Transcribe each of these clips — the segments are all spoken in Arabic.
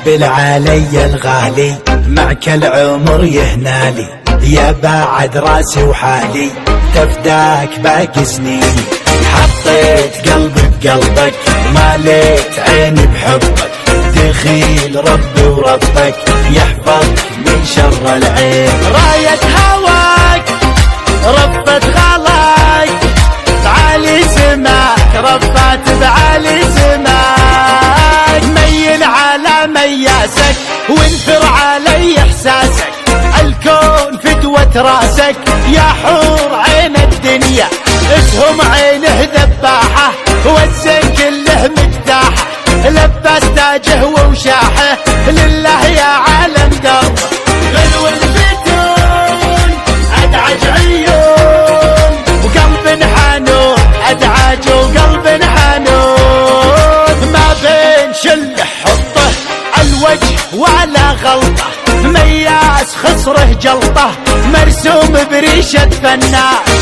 قلبي العالي الغالي معك العمر يهنالي، يا بعد راسي وحالي تفداك باقي سنيني. حطيت قلبي بقلبك ماليت عيني بحبك، دخيل ربي وربك يحفظك من شر العين. راية هواك رفت غلاك بعلي سماك، رفت بعلي سماك. ميل على مياسك وانثر علي احساسك، الكون فتوة راسك يا حور عين الدنيا. اسهم عينه ذباحة والزين كله مجتاحة، لبس تاجه ووشاحه لله يا عالم درب. غلو الفتون ادعج عيون وقلب حنون، ادعج وقلب حنون. ما بين شل حطه الوجه ولا غلطه، مياس خصره جلطه مرسوم بريشة فنان.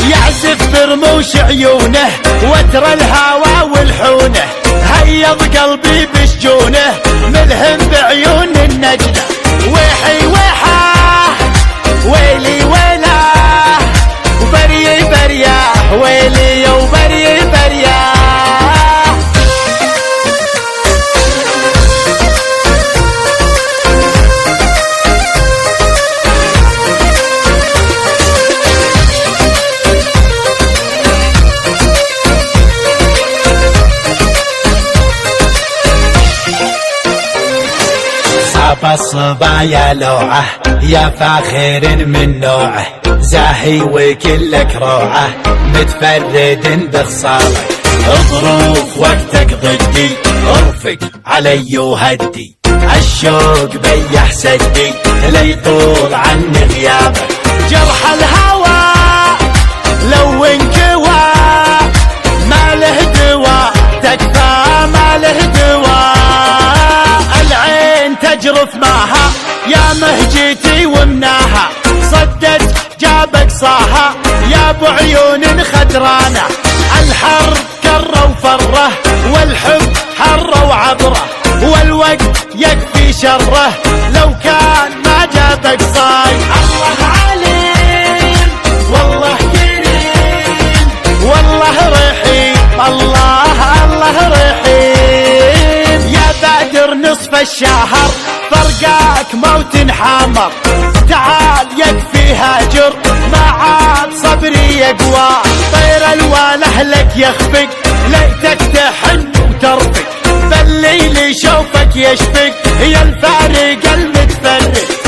يعزف برموش عيونه وتر الهوى والحونه، هيض قلبي بشجونه ملهم بعيون النجدة. ويحي ويحاه ويلي ويلاه وبري برياه، ويلي وبري برياه. الصبايا لوعه يا فاخر من نوعه، زاهي وكلك روعه متفرد بخصالك. ظروف وقتك ضدي ارفق علي وهدي، الشوق بيح سدي ليطول عني غيابك. جرح الهوى لو انكوى ما له دوا، تكفى ما له دوا. العين تجرف ماها يا مهجتي ومناها، صدت جابك صاها يا ابو عيون خدرانه. الحر كره وفره والحب حره وعبره، والوقت يكفي شره لو كان ما جابك صاي. الله عليم والله كريم والله رحيم، الله رحيم. يا بادر نصف الشهر فرقاك موت حامر، تعال يكفي هاجر ما عاد صبري يقوى. طير الواله لك يخفق ليتك تحن وترفق، بالليل شوفك يشفق يا الفارق المتفرق.